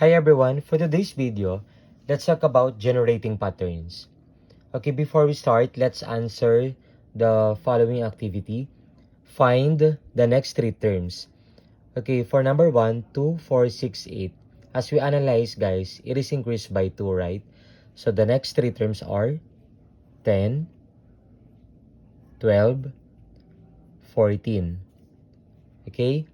Hi everyone, for today's video, let's talk about generating patterns. Okay, before we start, let's answer the following activity. Find the next three terms. Okay, for number 1, 2, 4, 6, 8. As we analyze, guys, it is increased by 2, right? So the next three terms are 10, 12, 14. Okay?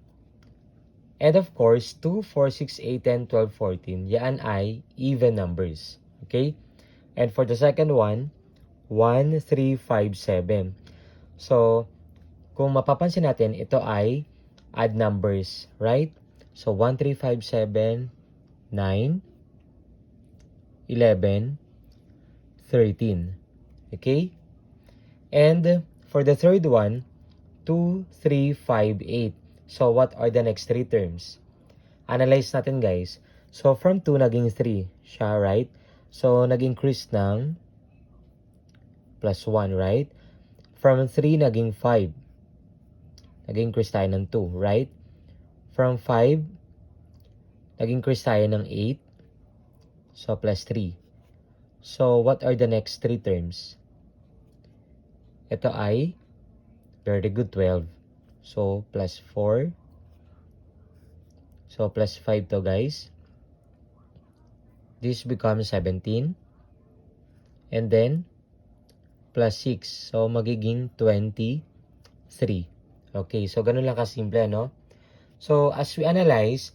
And of course, 2, 4, 6, 8, 10, 12, 14, yan ay even numbers. Okay? And for the second one, 1, 3, 5, 7. So, kung mapapansin natin, ito ay odd numbers, right? So, 1, 3, 5, 7, 9, 11, 13. Okay? And for the third one, 2, 3, 5, 8. So, what are the next three terms? Analyze natin, guys. So, from 2, naging 3 siya, right? So, nag-increase ng plus 1, right? From 3, naging 5. Nag-increase tayo ng 2, right? From 5, nag-increase tayo ng 8. So, plus 3. So, what are the next three terms? Ito ay, very good, 12. So, plus 4. So, plus 5 to, guys. This becomes 17. And then, plus 6. So, magiging 23. Okay, so ganun lang kasimple, no? So, as we analyze,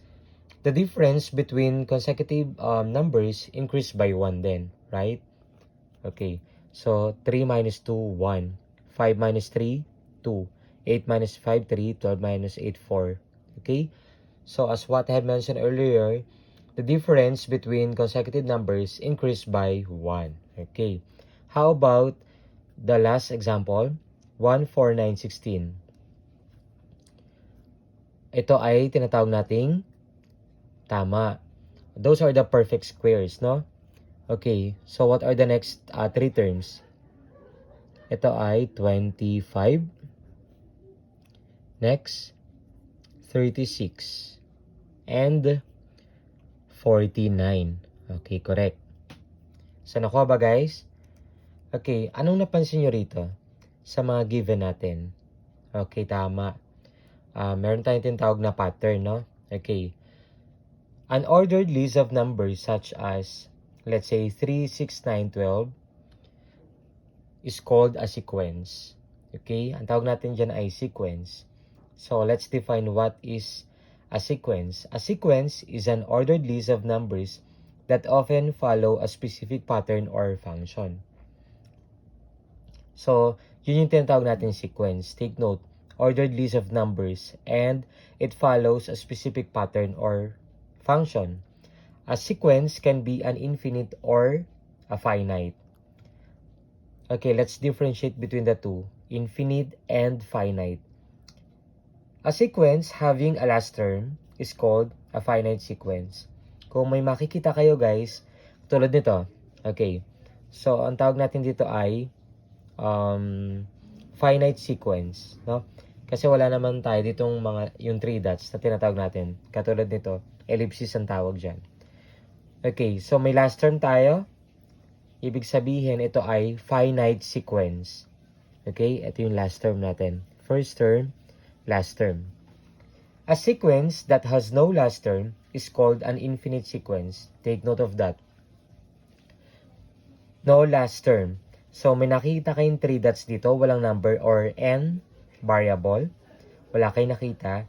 the difference between consecutive numbers increased by 1 then, right? Okay, so 3 minus 2, 1. 5 minus 3, 2. 8 minus 5, 3. 12 minus 8, 4. Okay, so as what I have mentioned earlier, the difference between consecutive numbers increased by 1. Okay, how about the last example? 1, 4, 9, 16. Ito ay tinatawag nating tama. Those are the perfect squares, no? Okay, so what are the next three terms? Ito ay 25. Next, 36. And 49. Okay, correct. So, nakuha ba, guys? Okay, anong napansin nyo rito sa mga given natin? Okay, tama. Meron tayong tinatawag na pattern, no? Okay. An ordered list of numbers such as, let's say, 3, 6, 9, 12 is called a sequence. Okay? Ang tawag natin dyan ay sequence. So, let's define what is a sequence. A sequence is an ordered list of numbers that often follow a specific pattern or function. So, yun yung tinatawag natin sequence. Take note, ordered list of numbers and it follows a specific pattern or function. A sequence can be an infinite or a finite. Okay, let's differentiate between the two, infinite and finite. A sequence having a last term is called a finite sequence. Kung may makikita kayo, guys, tulad nito. Okay, so ang tawag natin dito ay finite sequence, no? Kasi wala naman tayo ditong yung 3 dots na tinatawag natin. Katulad nito, ellipsis ang tawag dyan. Okay, so may last term tayo. Ibig sabihin, ito ay finite sequence. Okay, ito yung last term natin. First term, last term. A sequence that has no last term is called an infinite sequence. Take note of that. No last term. So, may nakita kayong 3 dots dito, walang number or n variable. Wala kayong nakita.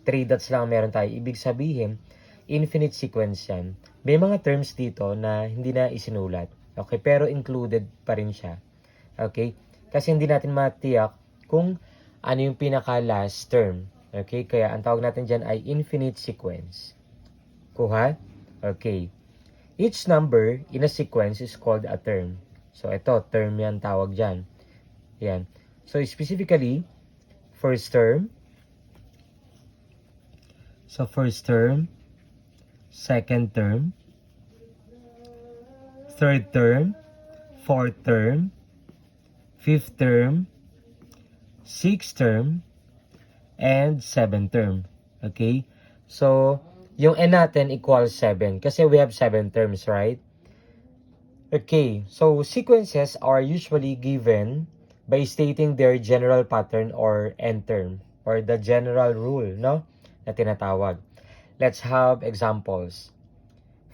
3 dots lang meron tayo. Ibig sabihin, infinite sequence yan. May mga terms dito na hindi na isinulat. Okay, pero included pa rin siya. Okay? Kasi hindi natin matiyak kung ano yung pinaka-last term. Okay? Kaya ang tawag natin dyan ay infinite sequence. Kuha? Okay. Each number in a sequence is called a term. So, ito, term yan tawag dyan. Yan. So, specifically, first term. So, first term. Second term. Third term. Fourth term. Fifth term. Sixth term. And seventh term. Okay? So, yung n natin equals 7 kasi we have 7 terms, right? Okay, so sequences are usually given by stating their general pattern or n term or the general rule, no? Na tinatawag. Let's have examples.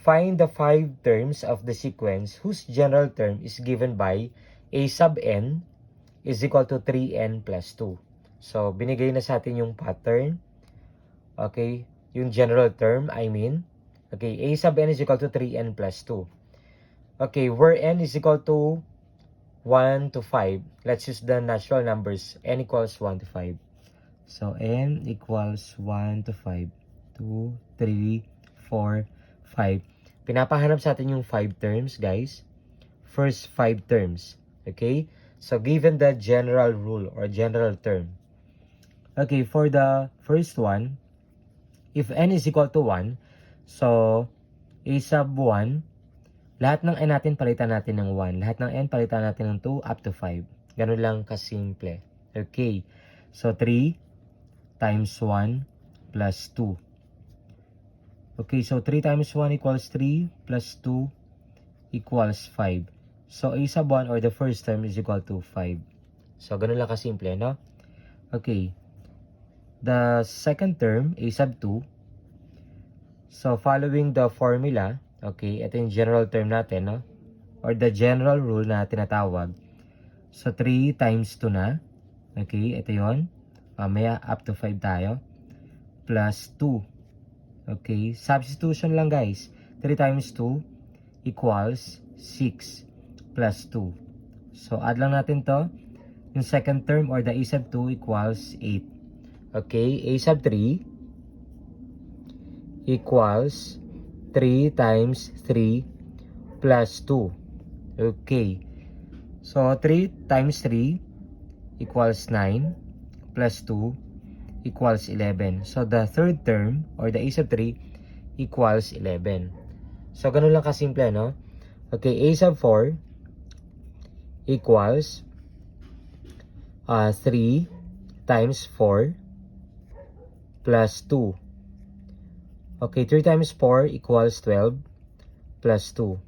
Find the 5 terms of the sequence whose general term is given by a sub n is equal to 3n plus 2. So, binigay na sa atin yung pattern. Okay, yung general term, I mean. Okay, a sub n is equal to 3n plus 2. Okay, where n is equal to 1 to 5. Let's use the natural numbers. N equals 1 to 5. So, n equals 1 to 5. 2, 3, 4, 5. Pinapahanap sa atin yung 5 terms, guys. First 5 terms. Okay? So, given the general rule or general term. Okay, for the first one, if n is equal to 1, so, a sub 1, lahat ng n natin palitan natin ng 1. Lahat ng n palitan natin ng 2 up to 5. Ganun lang kasimple. Okay. So, 3 times 1 plus 2. Okay, so 3 times 1 equals 3 plus 2 equals 5. So, a sub 1 or the first term is equal to 5. So, ganun lang kasimple, no? Okay. The second term, a sub 2. So, following the formula, okay, ito yung general term natin, no? Or the general rule na tinatawag. So, 3 times 2 na. Okay, ito yun. Mamaya, up to 5 tayo. Plus 2. Okay, substitution lang guys. 3 times 2 equals 6 plus 2. So, add lang natin to. Yung second term or the a sub 2 equals 8. Okay, a sub 3 equals 3 times 3 plus 2. Okay. So, 3 times 3 equals 9 plus 2 equals 11. So, the third term or the a sub 3 equals 11. So, ganun lang kasimple, no? Okay, a sub 4 equals 3 times 4 plus 2. Okay, 3 times 4 equals 12 plus 2.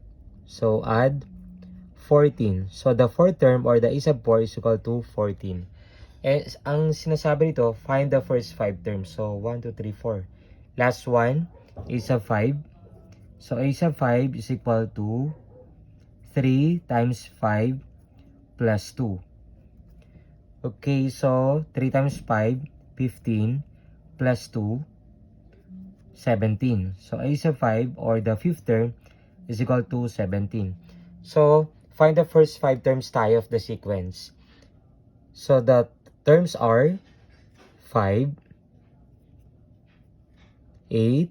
So, add 14. So, the fourth term or the a sub 4 is equal to 14. Eh, ang sinasabi nito, find the first 5 terms. So, 1, 2, 3, 4. Last one, a sub 5. So, a sub 5 is equal to 3 times 5 plus 2. Okay, so 3 times 5, 15 plus 2, 17. So, a sub 5 or the fifth term is equal to 17. So, find the first 5 terms tayo of the sequence. So, the terms are 5, 8,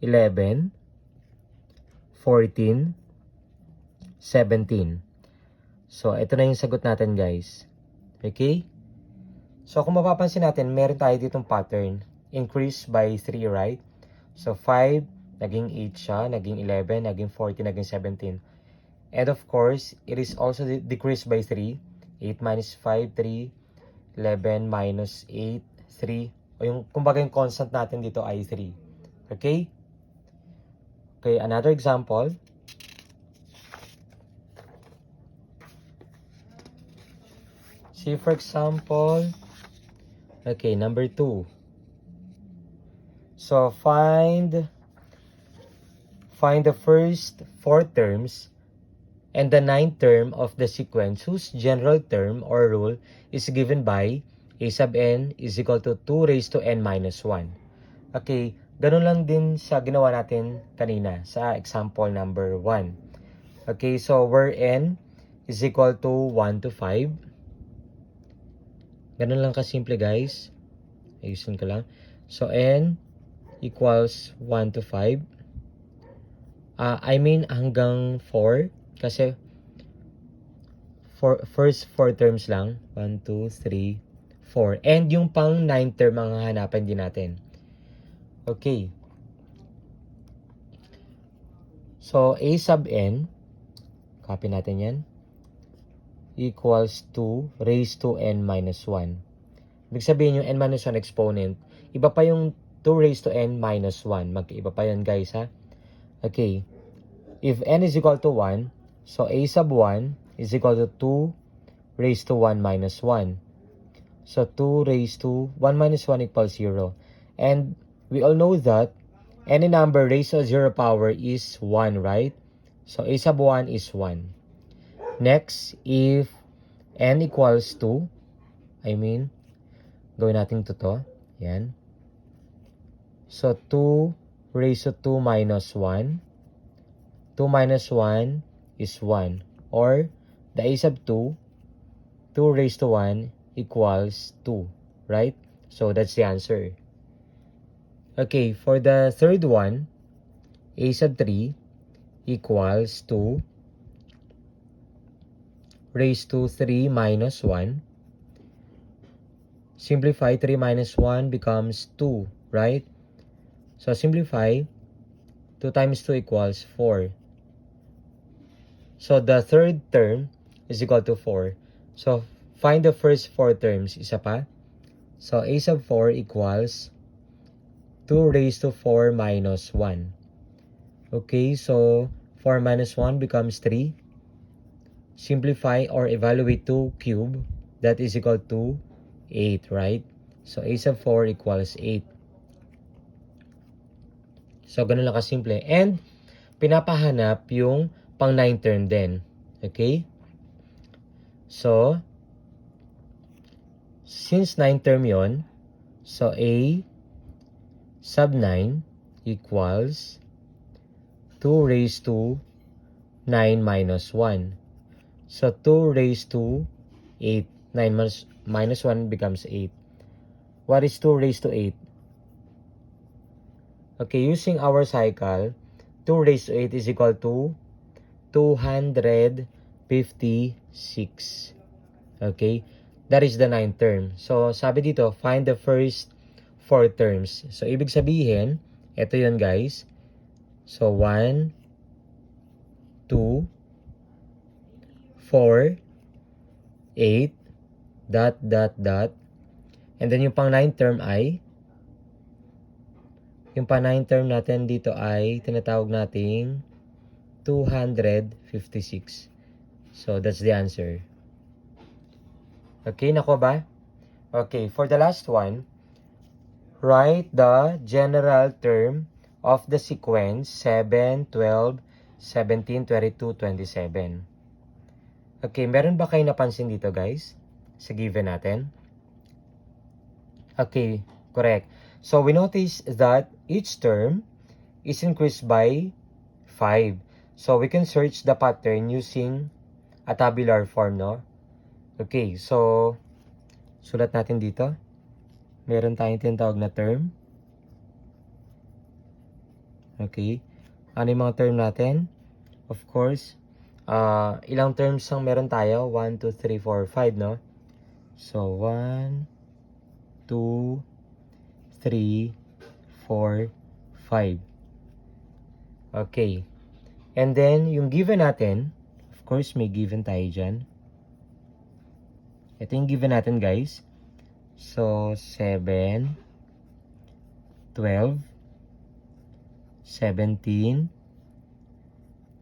11, 14, 17. So, ito na yung sagot natin, guys. Okay? So, kung mapapansin natin, meron tayo ditong pattern. Increase by 3, right? So, 5, naging 8 siya, naging 11, naging 14, naging 17. And of course, it is also decreased by 3. 8 minus 5, 3. 11 minus 8, 3. O yung, kumbaga yung constant natin dito ay 3. Okay? Okay, another example. See, for example, okay, number 2. So, find the first 4 terms and the 9th term of the sequence whose general term or rule is given by a sub n is equal to 2 raised to n minus 1. Okay, ganun lang din sa ginawa natin kanina sa example number 1. Okay, so where n is equal to 1 to 5. Ganun lang kasimple, guys. Ayusin ko lang. So, n equals 1 to 5. I mean hanggang 4. Kasi first 4 terms lang. 1, 2, 3, 4. And yung pang 9 term ang hahanapan din natin. Okay. So, a sub n, copy natin yan, equals 2 raised to n minus 1. Ibig sabihin yung n minus 1 exponent, iba pa yung 2 raised to n minus 1. Magkaiba pa yun guys ha. Okay. If n is equal to 1, so a sub 1 is equal to 2 raised to 1 minus 1. So 2 raised to 1 minus 1 equals 0. And we all know that any number raised to a 0 power is 1, right? So a sub 1 is 1. Next, if n equals 2, gawin natin to. Yan. So 2 raised to 2 minus 1. 2 minus 1 is 1. Or the a sub 2, 2 raised to 1 equals 2. Right? So that's the answer. Okay, for the third one, a sub 3 equals 2 raised to 3 minus 1. Simplify 3 minus 1 becomes 2, right? So simplify, 2 times 2 equals 4. So the third term is equal to 4. So find the first 4 terms. Isa pa. So a sub 4 equals 2 raised to 4 minus 1. Okay, so 4 minus 1 becomes 3. Simplify or evaluate 2 cube. That is equal to 8, right? So a sub 4 equals 8. So ganun lang kasimple. And pinapahanap yung pang 9 term din. Okay? So, since 9 term yon, so a sub 9 equals 2 raised to 9 minus 1. So 2 raised to 8. 9 minus 1 becomes 8. What is 2 raised to 8? Okay, using our cycle, 2 raised to 8 is equal to 256. Okay, that is the 9th term. So, sabi dito, find the first 4 terms. So, ibig sabihin, ito yun guys. So, 1, 2, 4, 8, dot, dot, dot. And then yung pang 9th term ay, yung pang 9th term natin dito ay tinatawag nating 256. So, that's the answer. Okay, nakuha ba? Okay, for the last one, write the general term of the sequence 7, 12, 17, 22, 27. Okay, meron ba kayo napansin dito guys? Sa given natin? Okay, correct. So, we notice that each term is increased by 5. So, we can search the pattern using a tabular form, no? Okay, so, sulat natin dito. Meron tayong tinatawag na term. Okay. Ano yung mga term natin? Of course, ilang terms ang meron tayo? 1, 2, 3, 4, 5, no? So, 1, 2, 3, 4, 5. Okay. And then, yung given natin, of course, may given tayo dyan. Ito yung given natin, guys. So, 7, 12, 17,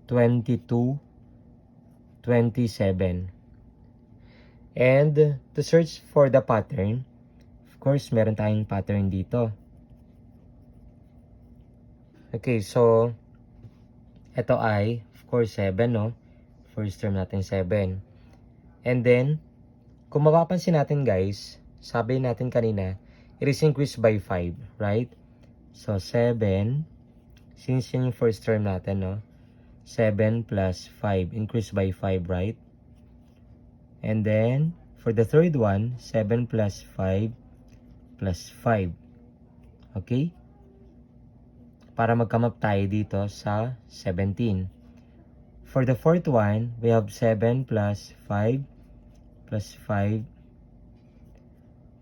22, 27. And to search for the pattern, of course, meron tayong pattern dito. Okay, so, ito ay, of course, 7, no? First term natin 7. And then, kung mapapansin natin, guys, sabi natin kanina, it is increased by 5, right? So, 7, since yun yung first term natin, no? 7 plus 5, increased by 5, right? And then, for the third one, 7 plus 5 plus 5. Okay? Para mag-come up tayo dito sa 17. For the fourth one, we have 7 plus 5 plus 5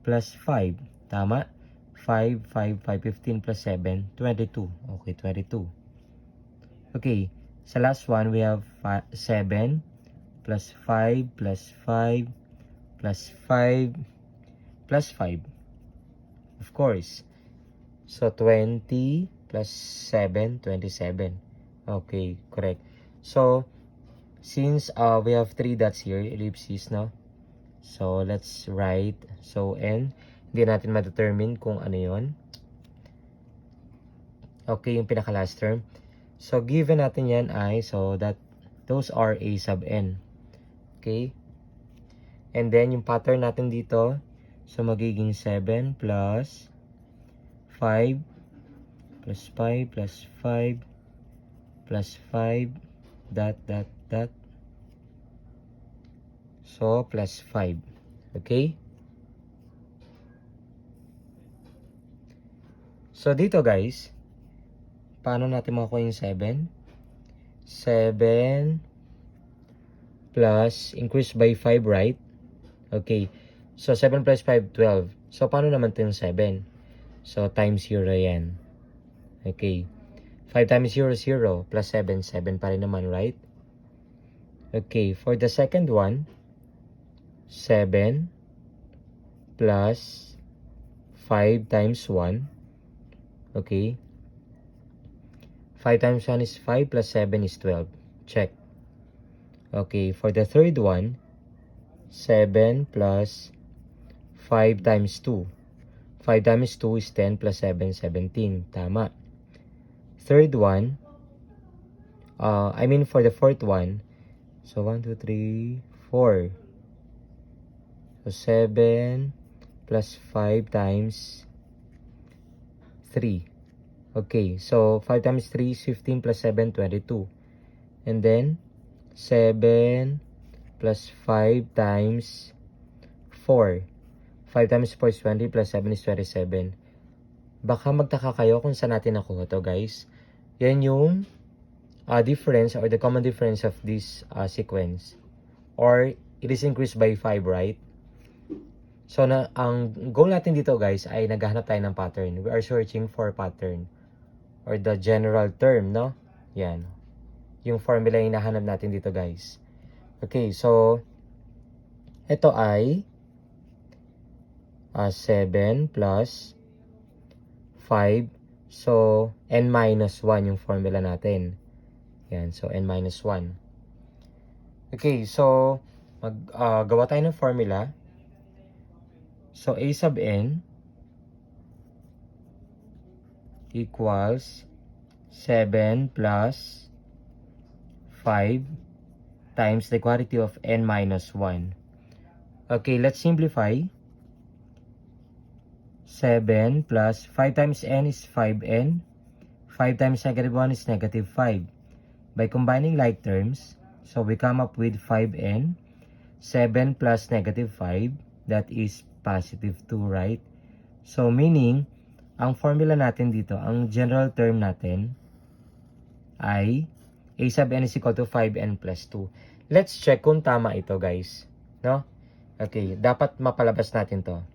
plus 5. Tama? 5, 5, 5, 15 plus 7, 22. Okay, 22. Okay, sa last one, we have 7 plus 5 plus 5 plus 5 plus 5. Of course, So, 20 plus 7, 27. Okay, correct. So, since we have 3 dots here, ellipses, no? So, let's write. So, n. Hindi natin ma-determine kung ano yon. Okay, yung pinaka-last term. So, given natin yan ay, so that, those are a sub n. Okay? And then, yung pattern natin dito, so magiging 7 plus 5 plus 5 plus 5 plus 5 dot dot dot. So, plus 5. Okay? So, dito guys, paano natin makuha yung 7? 7 plus, increase by 5, right? Okay. So, 7 plus 5, 12. So, paano naman ito yung 7? So, times 0 yan. Okay. 5 times 0, 0. Plus 7, 7 pa rin naman, right? Okay. For the second one, 7 plus 5 times 1. Okay. 5 times 1 is 5 plus 7 is 12. Check. Okay. For the third one, 7 plus 5 times 2. 5 times 2 is 10 plus 7, 17. Tama. Third one, for the fourth one, so 1, 2, 3, 4. So 7 plus 5 times 3. Okay, so 5 times 3 is 15 plus 7, 22. And then, 7 plus 5 times 4. 5 times 4 is 20 plus 7 is 27. Baka magtaka kayo kung saan natin nakuha to, guys. Yan yung difference or the common difference of this sequence. Or, it is increased by 5, right? So, ang goal natin dito, guys, ay naghahanap tayo ng pattern. We are searching for pattern. Or the general term, no? Yan. Yung formula yung hinahanap natin dito, guys. Okay, so, ito ay 7 plus 5. So, n minus 1 yung formula natin. Yan, so n minus 1. Okay, so, gawa tayo ng formula. So, a sub n equals 7 plus 5 times the quantity of n minus 1. Okay, let's simplify. 7 plus 5 times n is 5n. 5 times negative 1 is negative 5. By combining like terms, so we come up with 5n. 7 plus negative 5, that is positive 2, right? So, meaning, ang formula natin dito, ang general term natin, ay a sub n is equal to 5n plus 2. Let's check kung tama ito, guys. No? Okay, dapat mapalabas natin to.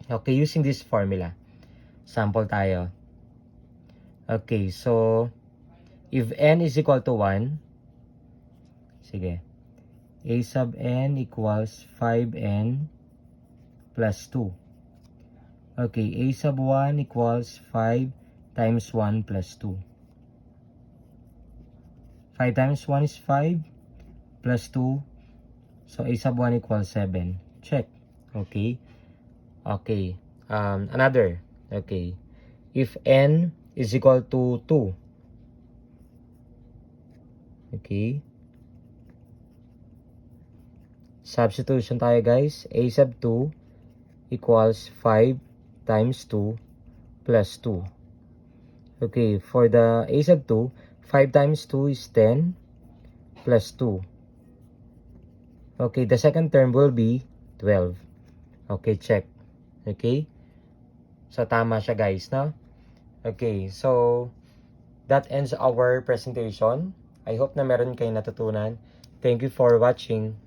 Okay, using this formula. Sample tayo. Okay, so, if n is equal to 1, sige, a sub n equals 5n plus 2. Okay, a sub 1 equals 5 times 1 plus 2. 5 times 1 is 5 plus 2. So, a sub 1 equals 7. Check. Okay. Okay. Another. Okay. If n is equal to 2. Okay. Substitution tayo, guys. A sub 2 equals 5 times 2 plus 2. Okay, for the a sub 2, 5 times 2 is 10 plus 2. Okay, the second term will be 12. Okay, check. Okay? So, tama siya, guys, no? Okay, so, that ends our presentation. I hope na meron kayong natutunan. Thank you for watching.